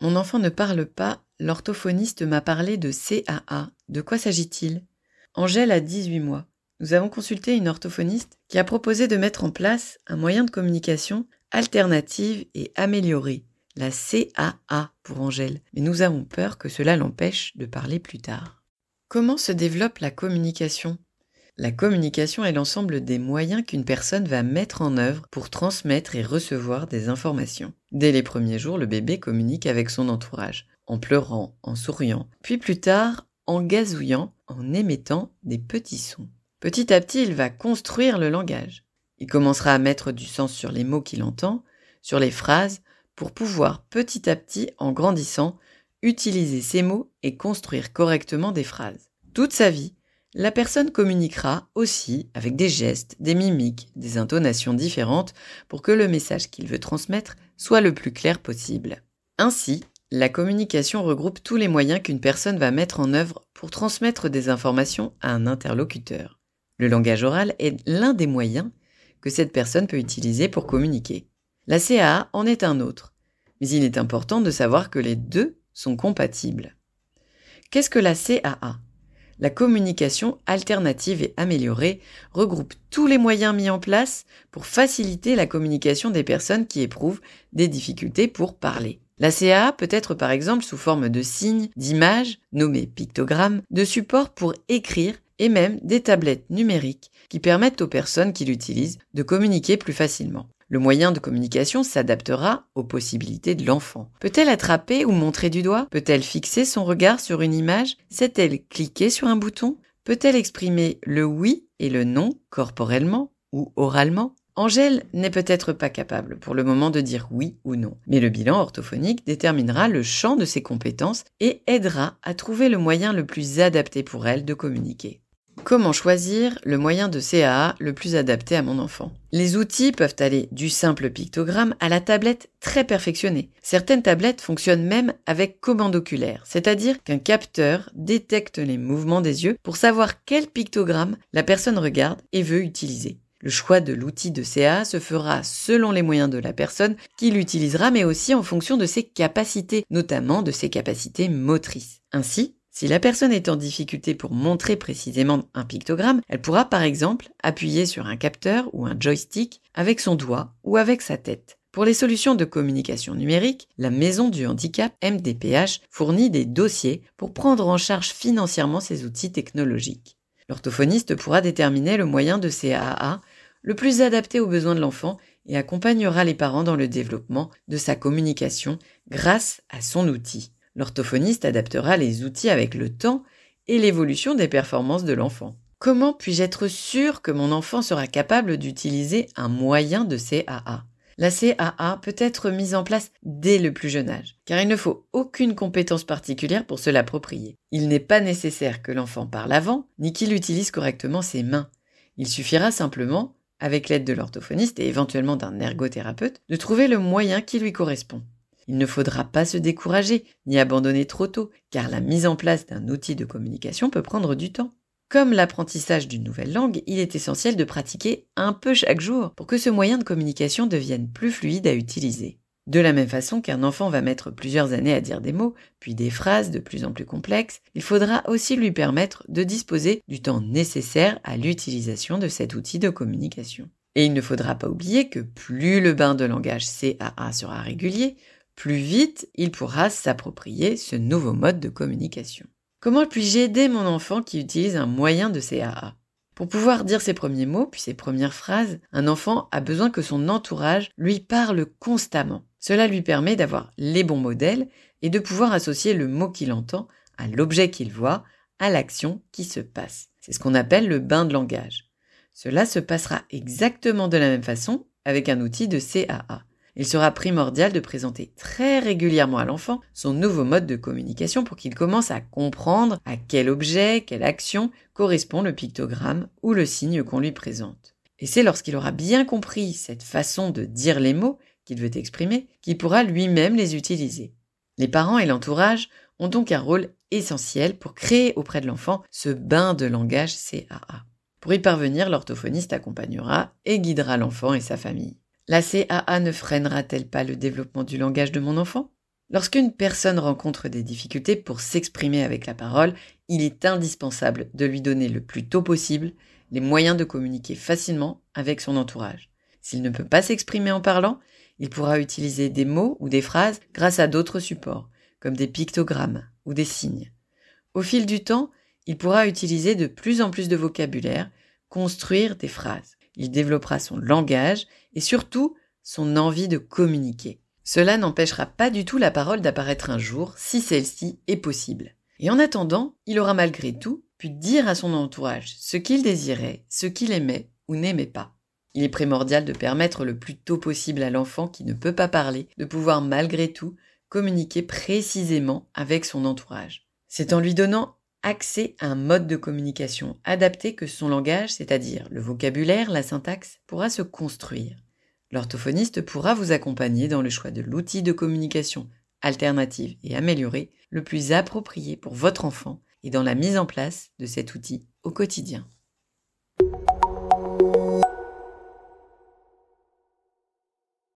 Mon enfant ne parle pas, l'orthophoniste m'a parlé de CAA. De quoi s'agit-il? Angèle a 18 mois. Nous avons consulté une orthophoniste qui a proposé de mettre en place un moyen de communication alternative et améliorée, la CAA pour Angèle, mais nous avons peur que cela l'empêche de parler plus tard. Comment se développe la communication? La communication est l'ensemble des moyens qu'une personne va mettre en œuvre pour transmettre et recevoir des informations. Dès les premiers jours, le bébé communique avec son entourage, en pleurant, en souriant, puis plus tard, en gazouillant, en émettant des petits sons. Petit à petit, il va construire le langage. Il commencera à mettre du sens sur les mots qu'il entend, sur les phrases, pour pouvoir petit à petit, en grandissant, utiliser ces mots et construire correctement des phrases. Toute sa vie, la personne communiquera aussi avec des gestes, des mimiques, des intonations différentes pour que le message qu'il veut transmettre soit le plus clair possible. Ainsi, la communication regroupe tous les moyens qu'une personne va mettre en œuvre pour transmettre des informations à un interlocuteur. Le langage oral est l'un des moyens que cette personne peut utiliser pour communiquer. La CAA en est un autre, mais il est important de savoir que les deux sont compatibles. Qu'est-ce que la CAA ? La communication alternative et améliorée regroupe tous les moyens mis en place pour faciliter la communication des personnes qui éprouvent des difficultés pour parler. La CAA peut être par exemple sous forme de signes, d'images, nommées pictogrammes, de supports pour écrire et même des tablettes numériques qui permettent aux personnes qui l'utilisent de communiquer plus facilement. Le moyen de communication s'adaptera aux possibilités de l'enfant. Peut-elle attraper ou montrer du doigt? Peut-elle fixer son regard sur une image? Sait-elle cliquer sur un bouton? Peut-elle exprimer le oui et le non corporellement ou oralement? Angèle n'est peut-être pas capable pour le moment de dire oui ou non, mais le bilan orthophonique déterminera le champ de ses compétences et aidera à trouver le moyen le plus adapté pour elle de communiquer. Comment choisir le moyen de CAA le plus adapté à mon enfant? Les outils peuvent aller du simple pictogramme à la tablette très perfectionnée. Certaines tablettes fonctionnent même avec commande oculaire, c'est-à-dire qu'un capteur détecte les mouvements des yeux pour savoir quel pictogramme la personne regarde et veut utiliser. Le choix de l'outil de CAA se fera selon les moyens de la personne qui l'utilisera, mais aussi en fonction de ses capacités, notamment de ses capacités motrices. Ainsi, si la personne est en difficulté pour montrer précisément un pictogramme, elle pourra par exemple appuyer sur un capteur ou un joystick avec son doigt ou avec sa tête. Pour les solutions de communication numérique, la Maison du Handicap MDPH fournit des dossiers pour prendre en charge financièrement ces outils technologiques. L'orthophoniste pourra déterminer le moyen de CAA le plus adapté aux besoins de l'enfant et accompagnera les parents dans le développement de sa communication grâce à son outil. L'orthophoniste adaptera les outils avec le temps et l'évolution des performances de l'enfant. Comment puis-je être sûr que mon enfant sera capable d'utiliser un moyen de CAA? La CAA peut être mise en place dès le plus jeune âge, car il ne faut aucune compétence particulière pour se l'approprier. Il n'est pas nécessaire que l'enfant parle avant, ni qu'il utilise correctement ses mains. Il suffira simplement, avec l'aide de l'orthophoniste et éventuellement d'un ergothérapeute, de trouver le moyen qui lui correspond. Il ne faudra pas se décourager, ni abandonner trop tôt, car la mise en place d'un outil de communication peut prendre du temps. Comme l'apprentissage d'une nouvelle langue, il est essentiel de pratiquer un peu chaque jour pour que ce moyen de communication devienne plus fluide à utiliser. De la même façon qu'un enfant va mettre plusieurs années à dire des mots, puis des phrases de plus en plus complexes, il faudra aussi lui permettre de disposer du temps nécessaire à l'utilisation de cet outil de communication. Et il ne faudra pas oublier que plus le bain de langage CAA sera régulier, plus vite il pourra s'approprier ce nouveau mode de communication. Comment puis-je aider mon enfant qui utilise un moyen de CAA? Pour pouvoir dire ses premiers mots, puis ses premières phrases, un enfant a besoin que son entourage lui parle constamment. Cela lui permet d'avoir les bons modèles et de pouvoir associer le mot qu'il entend à l'objet qu'il voit, à l'action qui se passe. C'est ce qu'on appelle le bain de langage. Cela se passera exactement de la même façon avec un outil de CAA. Il sera primordial de présenter très régulièrement à l'enfant son nouveau mode de communication pour qu'il commence à comprendre à quel objet, quelle action correspond le pictogramme ou le signe qu'on lui présente. Et c'est lorsqu'il aura bien compris cette façon de dire les mots qu'il veut exprimer qu'il pourra lui-même les utiliser. Les parents et l'entourage ont donc un rôle essentiel pour créer auprès de l'enfant ce bain de langage CAA. Pour y parvenir, l'orthophoniste accompagnera et guidera l'enfant et sa famille. La CAA ne freinera-t-elle pas le développement du langage de mon enfant? Lorsqu'une personne rencontre des difficultés pour s'exprimer avec la parole, il est indispensable de lui donner le plus tôt possible les moyens de communiquer facilement avec son entourage. S'il ne peut pas s'exprimer en parlant, il pourra utiliser des mots ou des phrases grâce à d'autres supports, comme des pictogrammes ou des signes. Au fil du temps, il pourra utiliser de plus en plus de vocabulaire, construire des phrases. Il développera son langage et surtout son envie de communiquer. Cela n'empêchera pas du tout la parole d'apparaître un jour si celle-ci est possible. Et en attendant, il aura malgré tout pu dire à son entourage ce qu'il désirait, ce qu'il aimait ou n'aimait pas. Il est primordial de permettre le plus tôt possible à l'enfant qui ne peut pas parler de pouvoir malgré tout communiquer précisément avec son entourage. C'est en lui donnant accès à un mode de communication adapté que son langage, c'est-à-dire le vocabulaire, la syntaxe, pourra se construire. L'orthophoniste pourra vous accompagner dans le choix de l'outil de communication alternative et amélioré le plus approprié pour votre enfant et dans la mise en place de cet outil au quotidien.